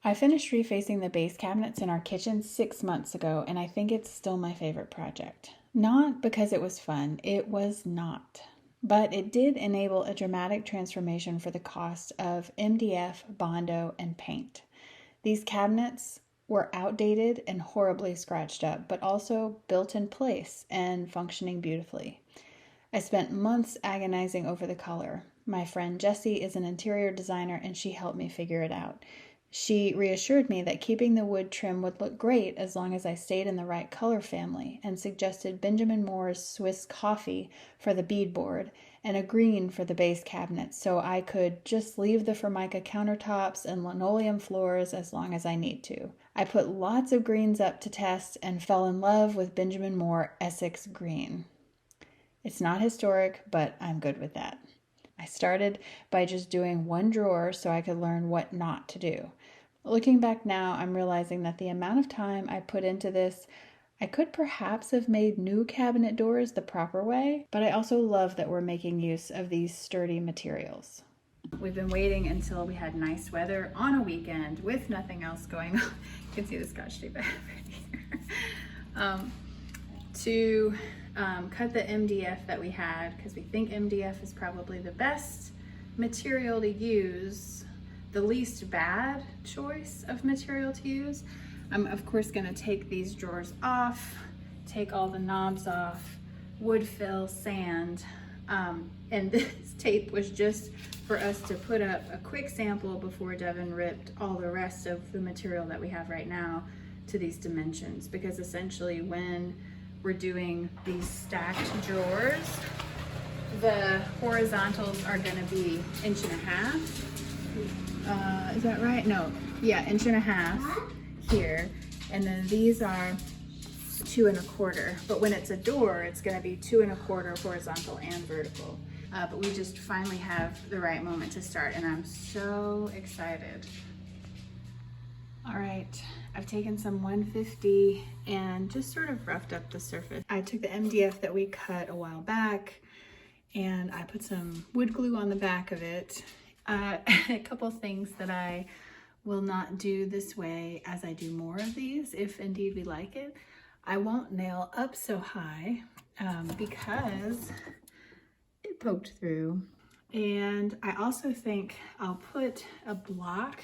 I finished refacing the base cabinets in our kitchen 6 months ago, and I think it's still my favorite project. Not because it was fun, it was not. But it did enable a dramatic transformation for the cost of MDF, Bondo, and paint. These cabinets were outdated and horribly scratched up, but also built in place and functioning beautifully. I spent months agonizing over the color. My friend Jessie is an interior designer and she helped me figure it out. She reassured me that keeping the wood trim would look great as long as I stayed in the right color family and suggested Benjamin Moore's Swiss coffee for the beadboard and a green for the base cabinet so I could just leave the formica countertops and linoleum floors as long as I need to. I put lots of greens up to test and fell in love with Benjamin Moore Essex green. It's not historic, but I'm good with that. I started by just doing one drawer so I could learn what not to do. Looking back now, I'm realizing that the amount of time I put into this, I could perhaps have made new cabinet doors the proper way, but I also love that we're making use of these sturdy materials. We've been waiting until we had nice weather on a weekend with nothing else going on. You can see the Scotch tape I have right here. To cut the MDF that we had, because we think MDF is probably the best material to use, the least bad choice of material to use. I'm of course going to take these drawers off, take all the knobs off, wood fill, sand, and this tape was just for us to put up a quick sample before Devin ripped all the rest of the material that we have right now to these dimensions, because essentially when we're doing these stacked drawers, the horizontals are going to be 1.5 inches. Is that right? No, yeah, 1.5 inches here, and then these are 2.25. But when it's a door, it's going to be 2.25 horizontal and vertical. But we just finally have the right moment to start, and I'm so excited. All right, I've taken some 150 and just sort of roughed up the surface. I took the MDF that we cut a while back and I put some wood glue on the back of it. A couple things that I will not do this way as I do more of these, if indeed we like it. I won't nail up so high because it poked through. And I also think I'll put a block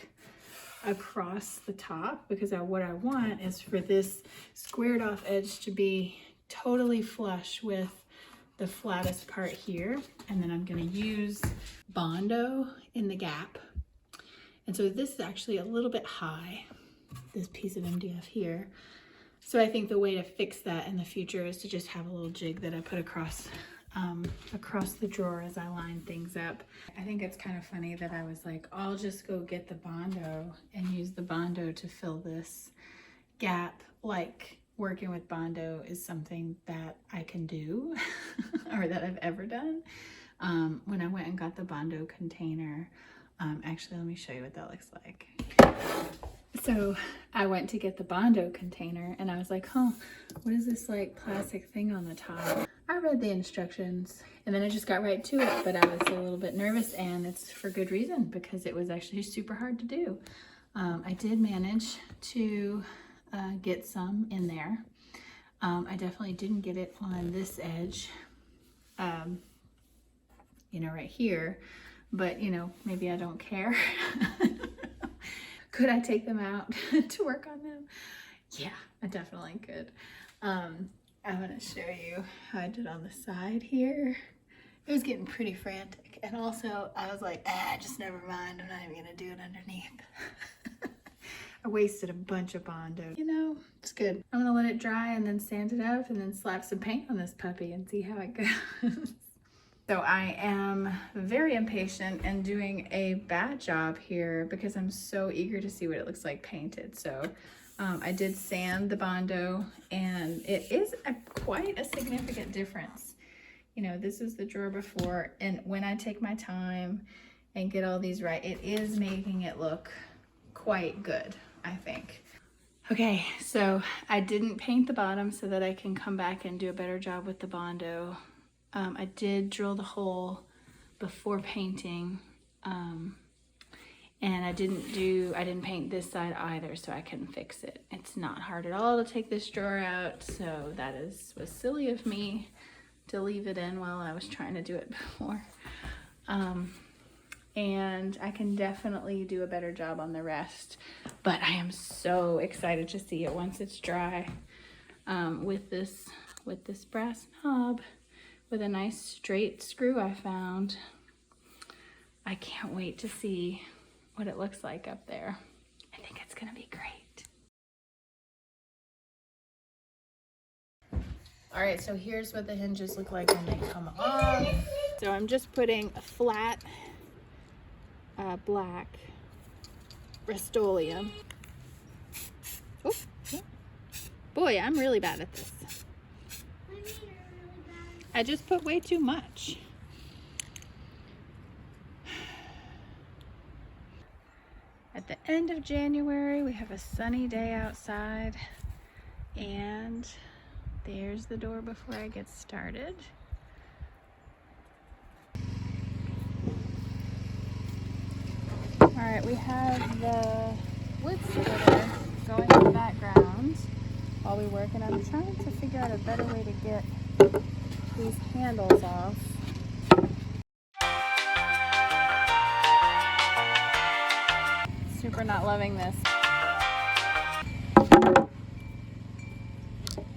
across the top, because what I want is for this squared off edge to be totally flush with the flattest part here, and then I'm going to use Bondo in the gap. And so this is actually a little bit high, this piece of MDF here. So I think the way to fix that in the future is to just have a little jig that I put across the drawer as I line things up. I think it's kind of funny that I was like, I'll just go get the Bondo and use the Bondo to fill this gap, like working with Bondo is something that I can do or that I've ever done. When I went and got the Bondo container, actually let me show you what that looks like. So I went to get the Bondo container and I was like, oh, what is this like plastic thing on the top? I read the instructions and then I just got right to it, but I was a little bit nervous, and it's for good reason, because it was actually super hard to do. I did manage to get some in there. I definitely didn't get it on this edge, you know, right here, but you know, maybe I don't care. Could I take them out to work on them? Yeah, I definitely could. I'm gonna show you how I did on the side here. It was getting pretty frantic. And also I was like, just never mind. I'm not even gonna do it underneath. I wasted a bunch of Bondo. You know, it's good. I'm gonna let it dry and then sand it up and then slap some paint on this puppy and see how it goes. So I am very impatient and doing a bad job here because I'm so eager to see what it looks like painted. So I did sand the Bondo, and it is quite a significant difference. You know, this is the drawer before, and when I take my time and get all these right, it is making it look quite good, I think. Okay, so I didn't paint the bottom so that I can come back and do a better job with the Bondo. I did drill the hole before painting, And I didn't paint this side either, so I couldn't fix it. It's not hard at all to take this drawer out, so that was silly of me to leave it in while I was trying to do it before. And I can definitely do a better job on the rest, but I am so excited to see it once it's dry. With this brass knob with a nice straight screw I found. I can't wait to see what it looks like up there. I think it's gonna be great. All right, so here's what the hinges look like when they come off. So I'm just putting a flat black Rust-Oleum. Oh, boy, I'm really bad at this. I just put way too much. At the end of January, we have a sunny day outside, and there's the door before I get started. All right, we have the wood splitter going in the background while we work, and I'm trying to figure out a better way to get these handles off. Super not loving this.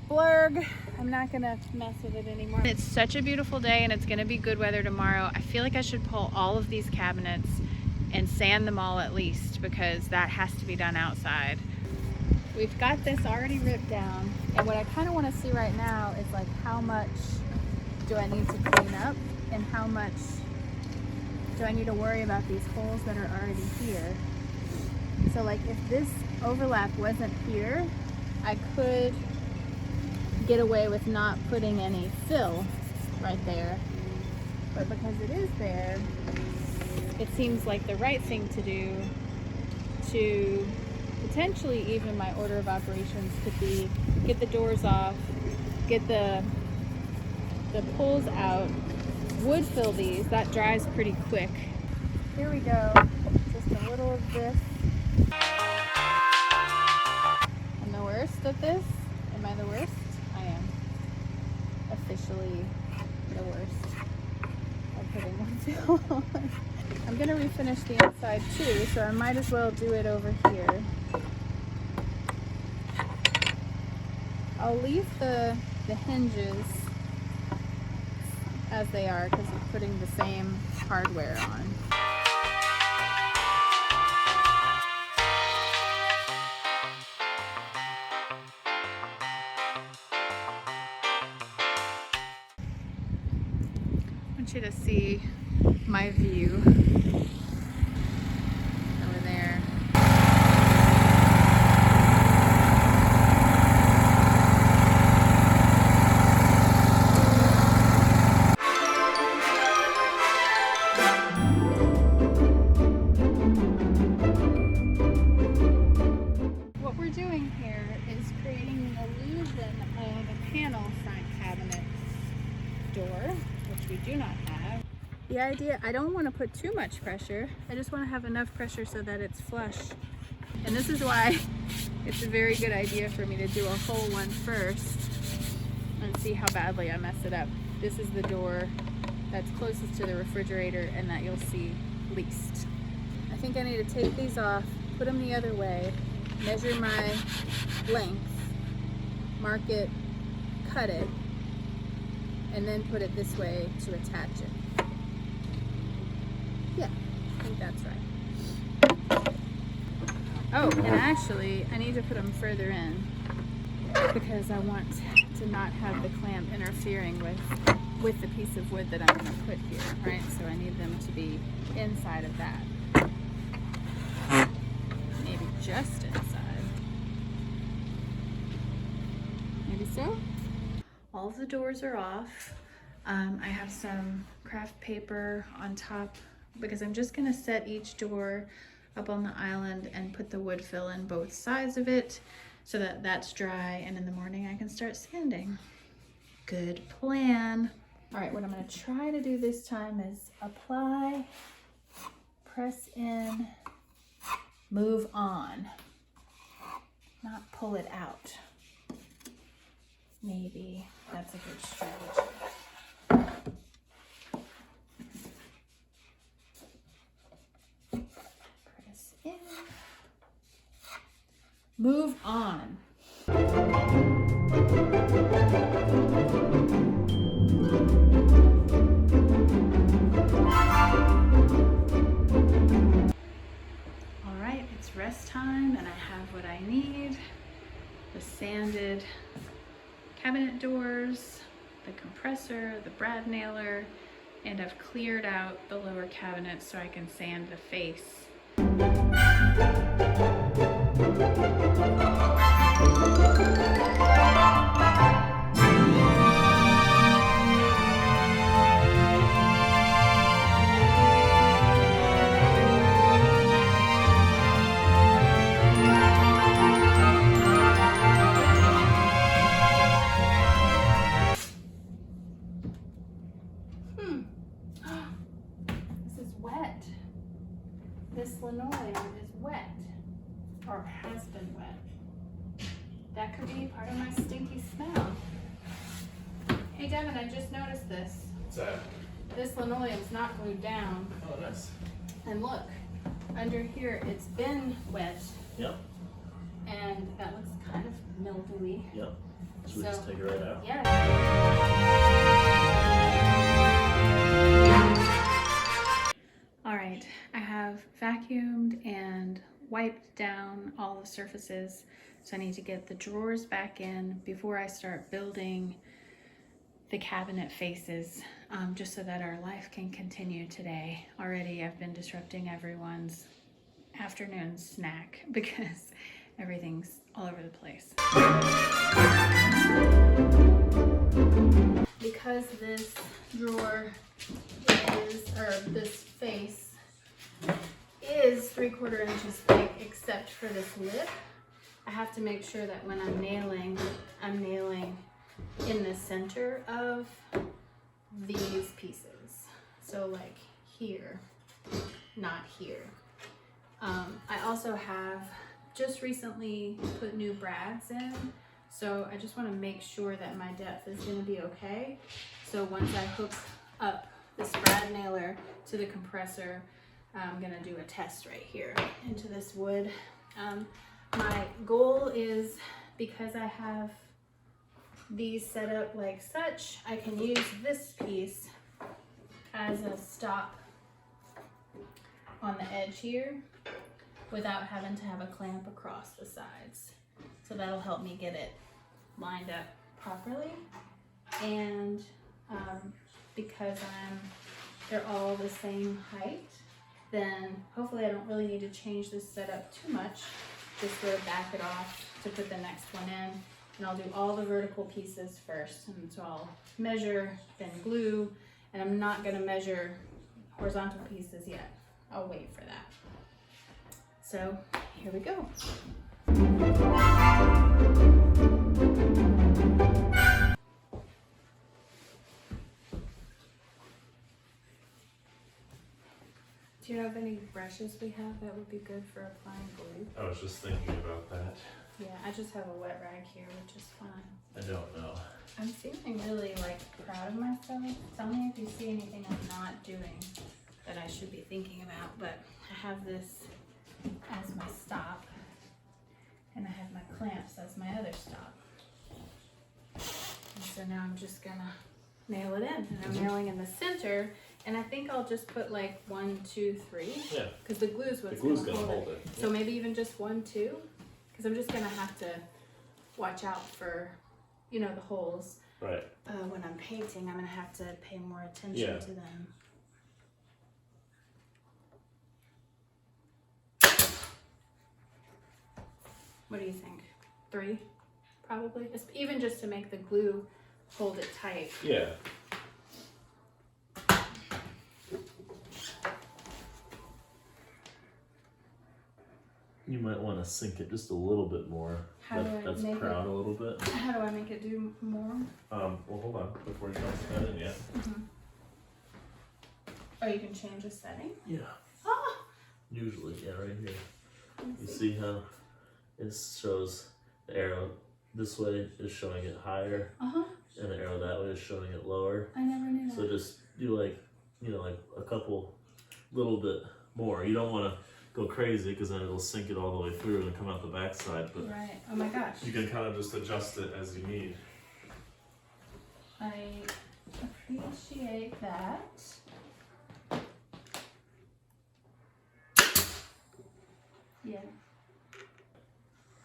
Blurg. I'm not gonna mess with it anymore. It's such a beautiful day and it's gonna be good weather tomorrow. I feel like I should pull all of these cabinets and sand them all at least, because that has to be done outside. We've got this already ripped down, and what I kind of want to see right now is like how much do I need to clean up and how much do I need to worry about these holes that are already here. So like if this overlap wasn't here, I could get away with not putting any fill right there. But because it is there, it seems like the right thing to do to potentially even my order of operations could be get the doors off, get the pulls out, wood fill these. That dries pretty quick. Here we go. Just a little of this. I'm the worst at this. Am I the worst? I am. Officially the worst at putting one fill on. I'm going to refinish the inside too, so I might as well do it over here. I'll leave the hinges as they are because I'm putting the same hardware on. I want you to see my view over there. What we're doing here is creating the illusion of a panel front cabinet door, which we do not have. The idea, I don't want to put too much pressure. I just want to have enough pressure so that it's flush. And this is why it's a very good idea for me to do a whole one first and see how badly I mess it up. This is the door that's closest to the refrigerator and that you'll see least. I think I need to take these off, put them the other way, measure my length, mark it, cut it, and then put it this way to attach it. Yeah, I think that's right. Oh, and actually, I need to put them further in because I want to not have the clamp interfering with the piece of wood that I'm going to put here, right? So I need them to be inside of that. Maybe just inside. Maybe so? All of the doors are off. I have some craft paper on top because I'm just gonna set each door up on the island and put the wood fill in both sides of it so that that's dry, and in the morning I can start sanding. Good plan. All right, what I'm gonna try to do this time is apply, press in, move on, not pull it out. Maybe that's a good strategy. Press in. Move on. All right, it's rest time and I have what I need. The sanded cabinet doors, the compressor, the brad nailer, and I've cleared out the lower cabinet so I can sand the face. This is wet. This linoleum is wet, or has been wet. That could be part of my stinky smell. Hey Devin, I just noticed this. What's that? This linoleum's not glued down. Oh, nice. And look, under here it's been wet. Yep. And that looks kind of mildewy. Yep. Should we just take it right out? Yeah. All right, I have vacuumed and wiped down all the surfaces. So I need to get the drawers back in before I start building the cabinet faces, just so that our life can continue today. Already I've been disrupting everyone's afternoon snack because everything's all over the place. Because this drawer is, or this face is 3/4 inches thick except for this lip, I have to make sure that when I'm nailing in the center of these pieces. So like here, not here. I also have just recently put new brads in, so I just want to make sure that my depth is going to be okay. So once I hook up this brad nailer to the compressor, I'm going to do a test right here into this wood. My goal is, because I have these set up like such, I can use this piece as a stop on the edge here without having to have a clamp across the sides. So that'll help me get it lined up properly. And because they're all the same height, then hopefully I don't really need to change this setup too much. Just sort of back it off to put the next one in. And I'll do all the vertical pieces first. And so I'll measure, then glue, and I'm not gonna measure horizontal pieces yet. I'll wait for that. So here we go. Do you have any brushes we have that would be good for applying glue? I was just thinking about that. Yeah, I just have a wet rag here, which is fine. I don't know. I'm feeling really proud of myself. Tell me if you see anything I'm not doing that I should be thinking about. But I have this as my stop, and I have my clamps as my other stop. And so now I'm just gonna nail it in, and I'm nailing in the center. And I think I'll just put 1, 2, 3. Yeah. Because the glue's what's gonna hold hold it. it. So maybe even just 1, 2. Because I'm just gonna have to watch out for, the holes. Right. When I'm painting, I'm gonna have to pay more attention to them. What do you think? 3, probably. Even just to make the glue hold it tight. Yeah. You might want to sink it just a little bit more. That's proud a little bit. How do I make it do more? Well, hold on before you toss that in yet. Mm-hmm. Oh, you can change the setting? Yeah. Ah! Usually, yeah, right here. You see how it shows the arrow this way is showing it higher, and the arrow that way is showing it lower. I never knew that. So just do like, you know, like a couple, little bit more. You don't want to go crazy because then it'll sink it all the way through and come out the backside. But right. Oh my gosh. you can kind of just adjust it as you need. I appreciate that. Yeah.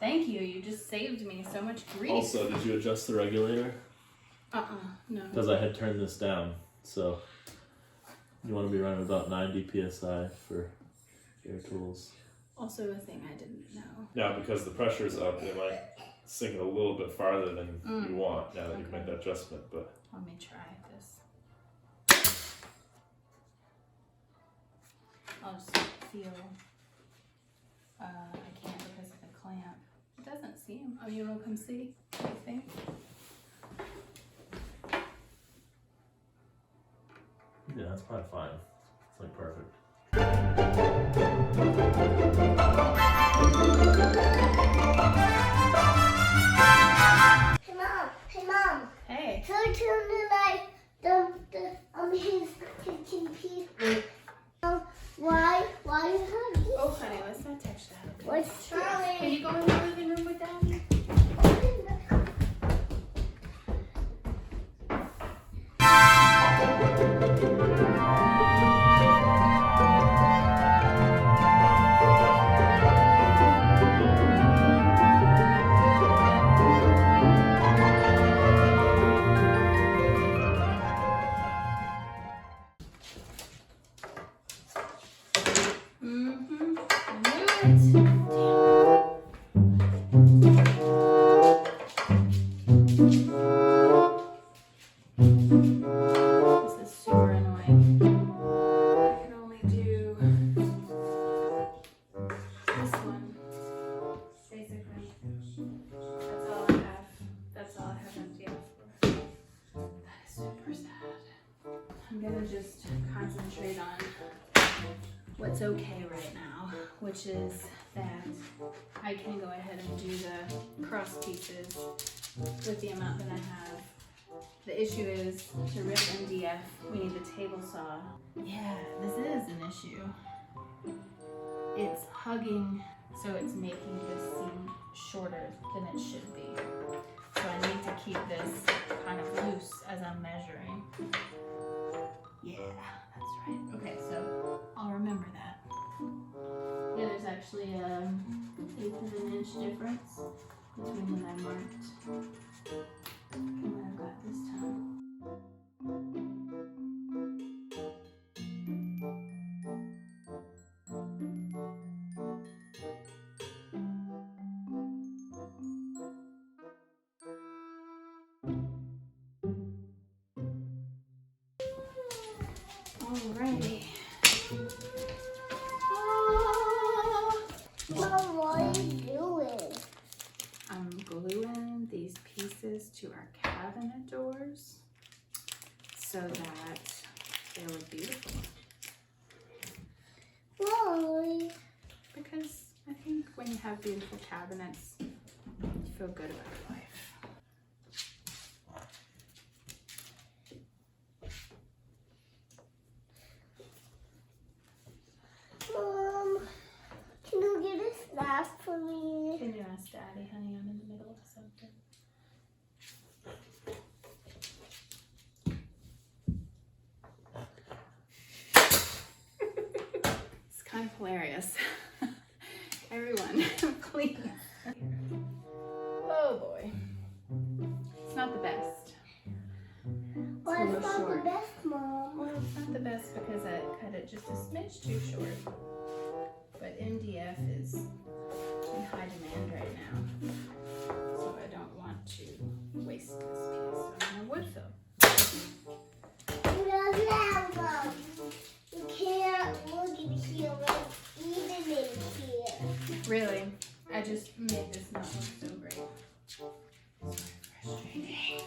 Thank you. You just saved me so much grief. Also, did you adjust the regulator? No. Because I had turned this down. So you want to be running about 90 psi for your tools. Also a thing I didn't know. Now, because the pressure's up, it might sink it a little bit farther than you want now that you've made that adjustment. But let me try this. I'll just feel. I can't because of the clamp. It doesn't seem. Oh, you want to come see? What do you think? Yeah, that's probably fine. It's like perfect. Hey mom. Hey. So tonight his kitchen piece. Why you have this? Oh, honey, let's not touch that. Okay? What's Charlie? Can you go in the living room with Daddy? This is super annoying. I can only do this one, basically. That's all I have. That's all I have empty out for. That is super sad. I'm gonna just concentrate on what's okay right now, which is that I can go ahead and do the cross pieces with the amount that I have. The issue is to rip MDF, we need the table saw. Yeah, this is an issue. It's hugging, so it's making this seem shorter than it should be. So I need to keep this kind of loose as I'm measuring. Yeah, that's right. Okay, so I'll remember that. Yeah, there's actually an 1/8 of an inch difference between what I marked and what I've got this time. Alrighty. Mom, what are you doing? I'm gluing these pieces to our cabinet doors so that they look beautiful. Why? Because I think when you have beautiful cabinets, you feel good about your life. Mom, can you get a snack for me? Can you ask Daddy, honey? I'm in the middle of something. It's kind of hilarious. Everyone, please. Oh boy. It's not the best. Why a is little not the short. best, Mom? Well, it's not the best because I cut it just a smidge too short. But MDF is in high demand right now. So I don't want to waste this piece. So I'm gonna wood fill. No, Mom. You can't look in here, but even in here. Really, I just made this not look so great. So frustrating.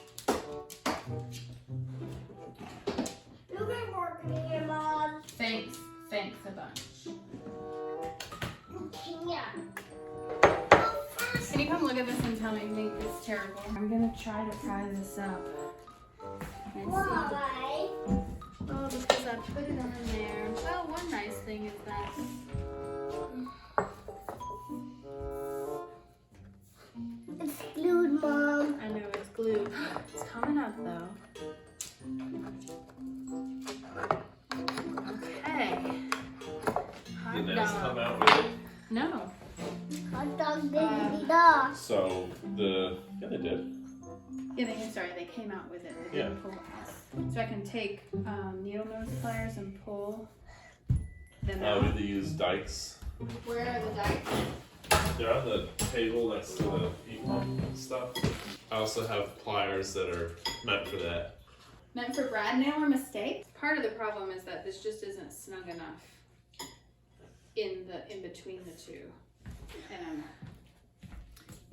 You've been working here, Mom. Thanks a bunch. You can't. Can you come look at this and tell me you think it's terrible? I'm gonna try to pry this up. And Why? oh, because I put it on there. Well, one nice thing is that It's glued, Mom. I know it's glued. It's coming up though. Okay. Hot Did nails come dog. out with it? No. Hot dog didn't dog. So yeah, they did. Yeah, they came out with it. They Yeah. didn't pull out. So I can take needle nose pliers and pull them We out. had to use dikes. Where are the dikes? They're on the table next to the heat pump stuff. I also have pliers that are meant for that. Meant for brad nail or mistake? Part of the problem is that this just isn't snug enough in between the two. And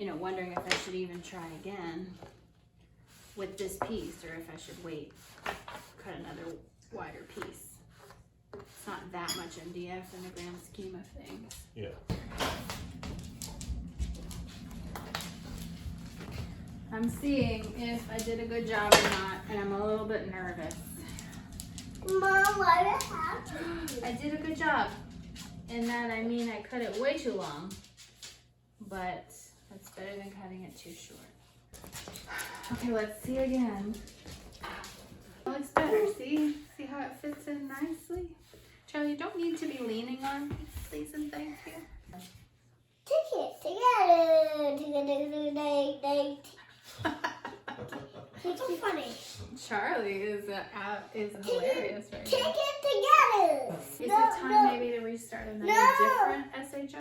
I'm, wondering if I should even try again with this piece or if I should wait, cut another wider piece. It's not that much MDF in the grand scheme of things. Yeah. I'm seeing if I did a good job or not, and I'm a little bit nervous. Mom, what happened? I did a good job. In that I mean I cut it way too long, but that's better than cutting it too short. Okay, let's see again. It looks better, see? See how it fits in nicely? Charlie, you don't need to be leaning on me, please and thank you. Together. It's so funny. Charlie is hilarious right Take now. it together. Is it time maybe to restart another different SHOW?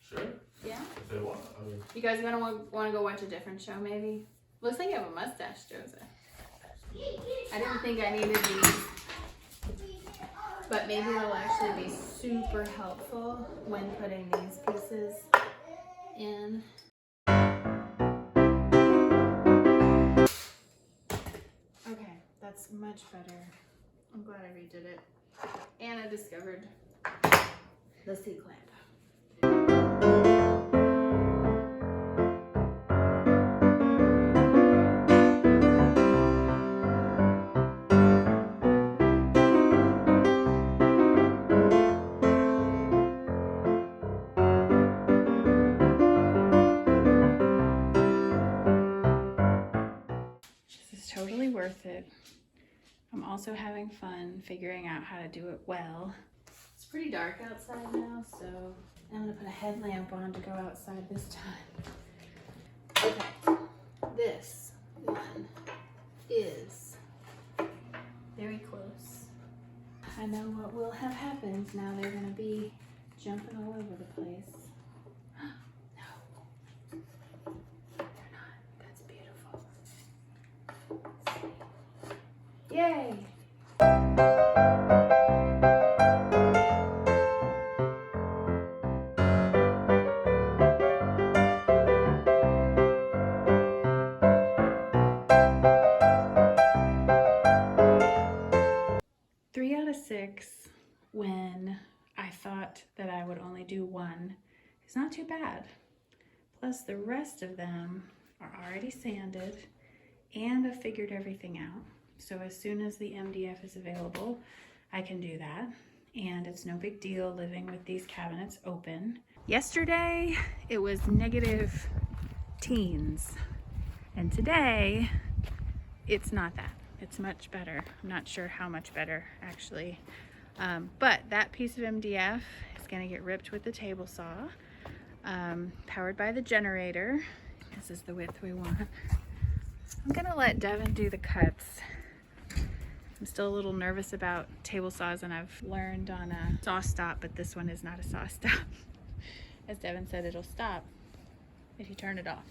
Sure. Yeah? If they want. I mean, You guys gonna want to go watch a different show maybe? Looks like you have a mustache, Joseph. I didn't think I needed these, but maybe they'll actually be super helpful when putting these pieces in. Okay, that's much better. I'm glad I redid it. And I discovered the C-clamp. Totally worth it. I'm also having fun figuring out how to do it well. It's pretty dark outside now, so I'm gonna put a headlamp on to go outside this time. Okay, this one is very close. I know what will have happened. Now they're gonna be jumping all over the place. No, they're not. That's beautiful. Yay! 3 out of 6 when I thought that I would only do one is not too bad. Plus the rest of them are already sanded and I've figured everything out. So as soon as the MDF is available, I can do that. And it's no big deal living with these cabinets open. Yesterday, it was negative teens. And today, it's not that. It's much better. I'm not sure how much better, actually. But that piece of MDF is gonna get ripped with the table saw, powered by the generator. This is the width we want. I'm gonna let Devin do the cuts. I'm still a little nervous about table saws, and I've learned on a saw stop, but this one is not a saw stop. As Devin said, it'll stop if you turn it off.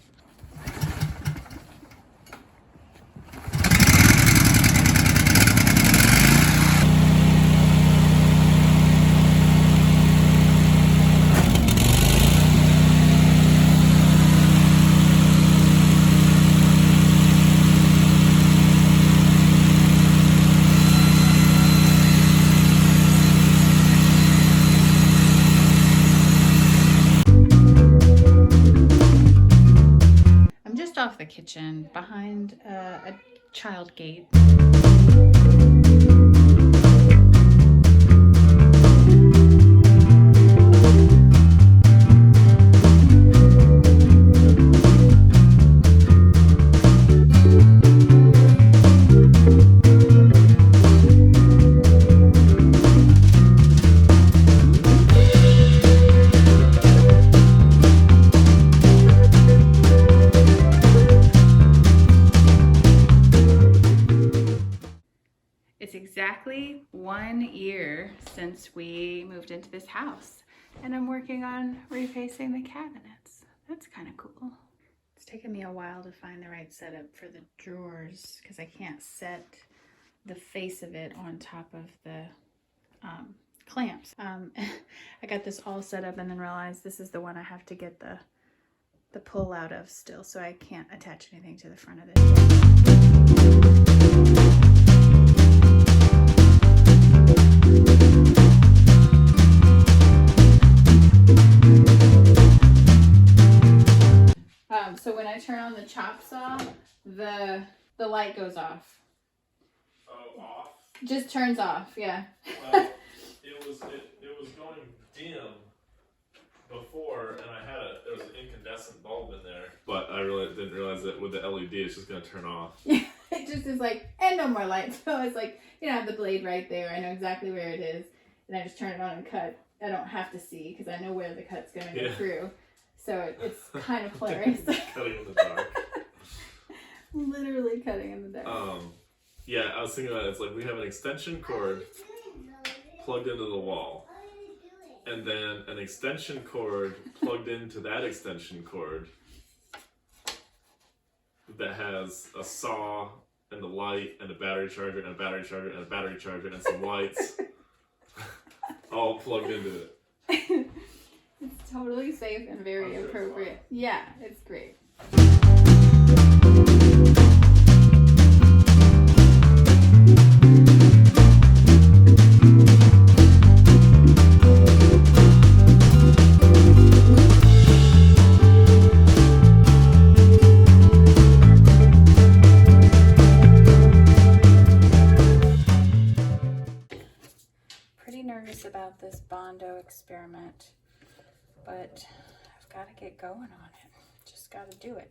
kitchen behind a child gate. It's exactly 1 year since we moved into this house, and I'm working on refacing the cabinets. That's kind of cool. It's taken me a while to find the right setup for the drawers because I can't set the face of it on top of the clamps. I got this all set up and then realized this is the one I have to get the pull out of still, so I can't attach anything to the front of it. So when I turn on the chop saw, the light goes off. Oh, off? Just turns off, yeah. Well, it was going dim before, and there was an incandescent bulb in there. But I didn't realize that with the LED, it's just gonna turn off. It just is like, and no more light. So it's like, I have the blade right there. I know exactly where it is, and I just turn it on and cut. I don't have to see because I know where the cut's gonna go through. So it's kind of hilarious. Cutting in the dark. Literally cutting in the dark. Yeah, I was thinking about it. It's like we have an extension cord plugged into the wall, and then an extension cord plugged into that extension cord that has a saw and a light and a battery charger and a battery charger and a battery charger and some lights all plugged into it. It's totally safe and very appropriate. Yeah, it's great. Pretty nervous about this Bondo experiment, but I've got to get going on it. Just got to do it.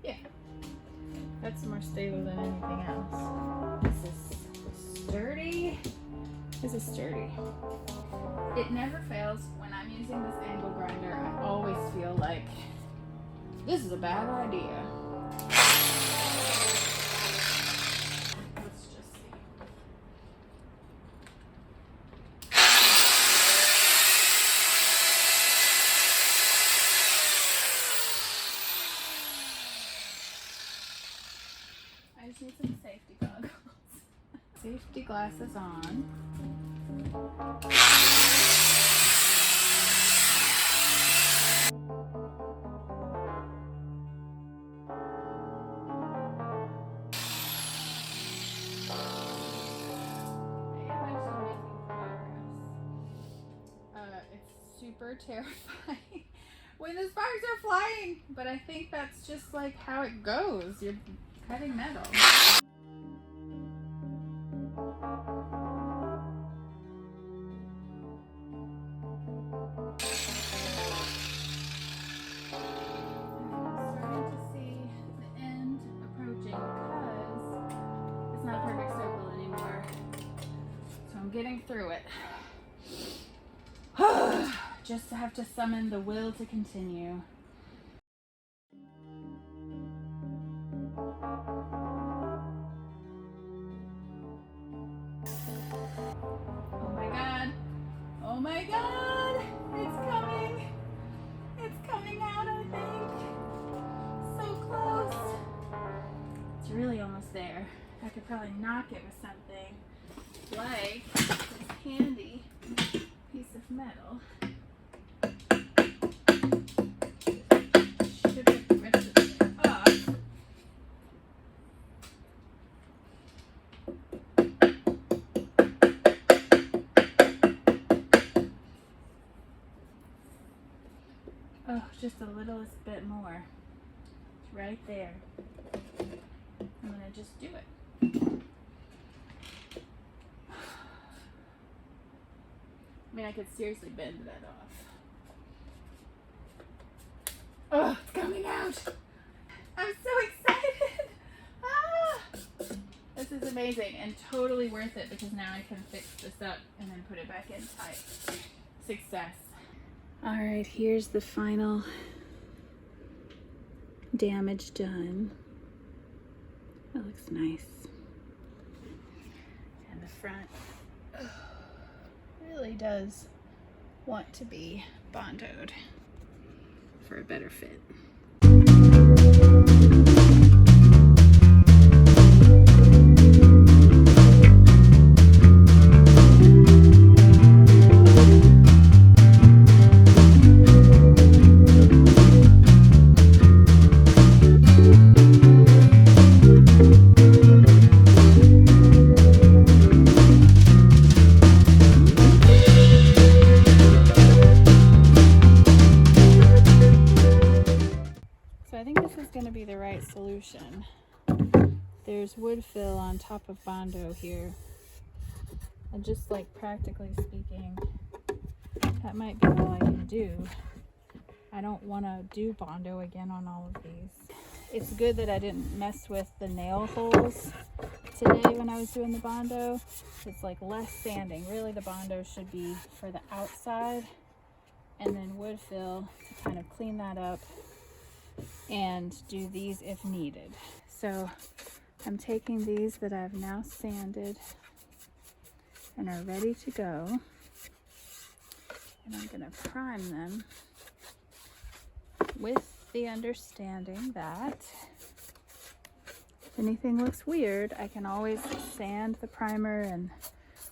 Yeah, that's more stable than anything else. This is sturdy. This is sturdy. It never fails. When I'm using this angle grinder, I always feel like this is a bad idea. Let's just see. I just need some safety goggles. Safety glasses on. It's super terrifying when the sparks are flying, but I think that's just like how it goes. You're cutting metal. Getting through it. Just have to summon the will to continue. almost there. I could probably knock it with something like this handy piece of metal. Should get the rest of it off. Oh, just the littlest bit more. It's right there. I'm gonna just do it. I mean, I could seriously bend that off. Oh, it's coming out. I'm so excited. Ah! This is amazing and totally worth it because now I can fix this up and then put it back in tight. Success. All right, here's the final damage done. That looks nice. And the front really does want to be bondoed for a better fit. Going to be the right solution. There's wood fill on top of Bondo here, and just like practically speaking, that might be all I can do. I don't want to do Bondo again on all of these. It's good that I didn't mess with the nail holes today when I was doing the Bondo. It's like less sanding. Really, the Bondo should be for the outside, and then wood fill to kind of clean that up and do these if needed. So I'm taking these that I've now sanded and are ready to go, and I'm going to prime them with the understanding that if anything looks weird, I can always sand the primer and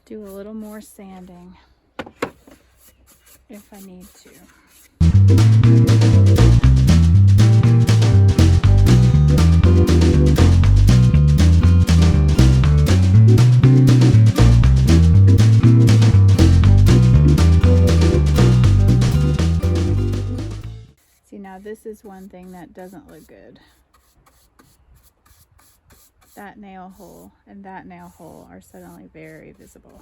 do a little more sanding if I need to. Now this is one thing that doesn't look good. That nail hole and that nail hole are suddenly very visible.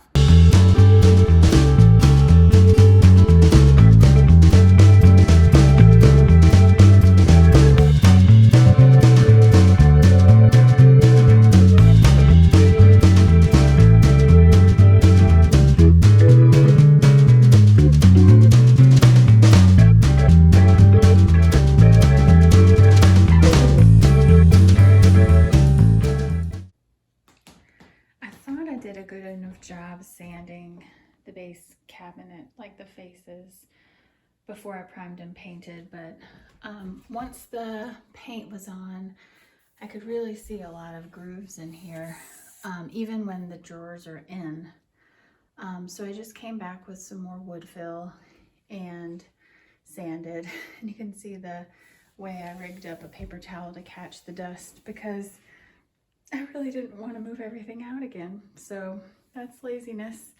Job sanding the base cabinet, like the faces, before I primed and painted, but once the paint was on, I could really see a lot of grooves in here, even when the drawers are in. So I just came back with some more wood fill and sanded, and you can see the way I rigged up a paper towel to catch the dust because I really didn't want to move everything out again. So that's laziness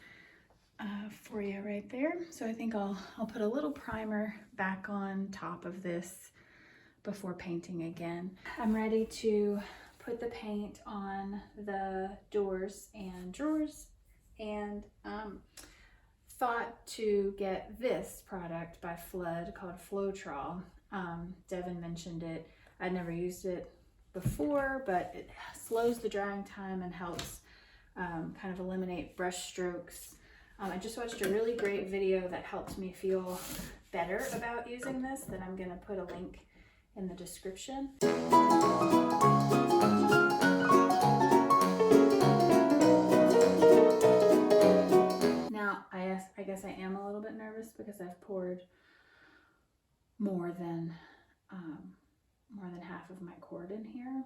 for you right there. So I think I'll put a little primer back on top of this before painting again. I'm ready to put the paint on the doors and drawers, and thought to get this product by Flood called Floetrol. Devin mentioned it. I'd never used it before, but it slows the drying time and helps kind of eliminate brush strokes. I just watched a really great video that helped me feel better about using this that I'm going to put a link in the description. Now, I guess I am a little bit nervous because I've poured more than half of my cord in here.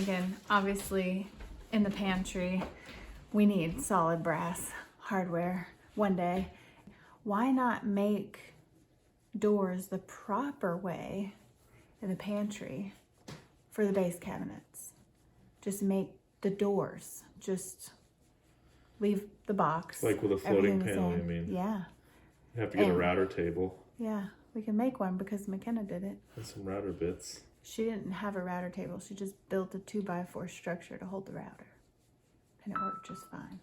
thinking, obviously, in the pantry, we need solid brass hardware one day. Why not make doors the proper way in the pantry for the base cabinets? Just make the doors. Just leave the box. Like with a floating everything the panel, same. you mean? Yeah. You have to get a And- router table Yeah, we can make one because McKenna did it. and some router bits. She didn't have a router table. She just built a 2x4 structure to hold the router. And it worked just fine.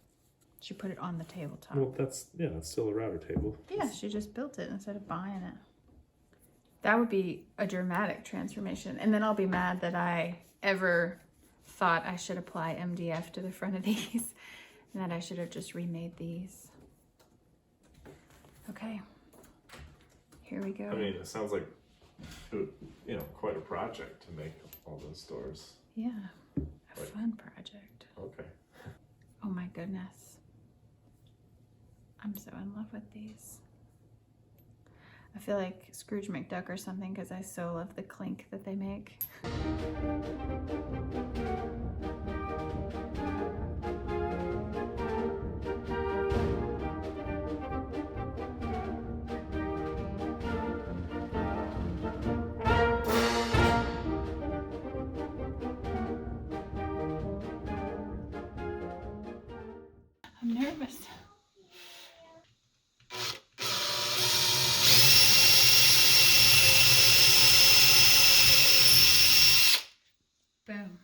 She put it on the tabletop. Well, that's still a router table. Yeah, she just built it instead of buying it. That would be a dramatic transformation. And then I'll be mad that I ever thought I should apply MDF to the front of these and that I should have just remade these. Okay, here we go. I mean, it sounds like quite a project to make all those doors. Yeah, a Like- fun project. Okay. Oh my goodness. I'm so in love with these. I feel like Scrooge McDuck or something because I so love the clink that they make. I'm nervous. Boom.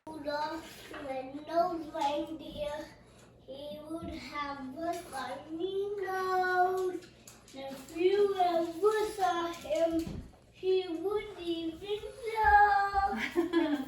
Rudolph the red-nosed reindeer, he would have a funny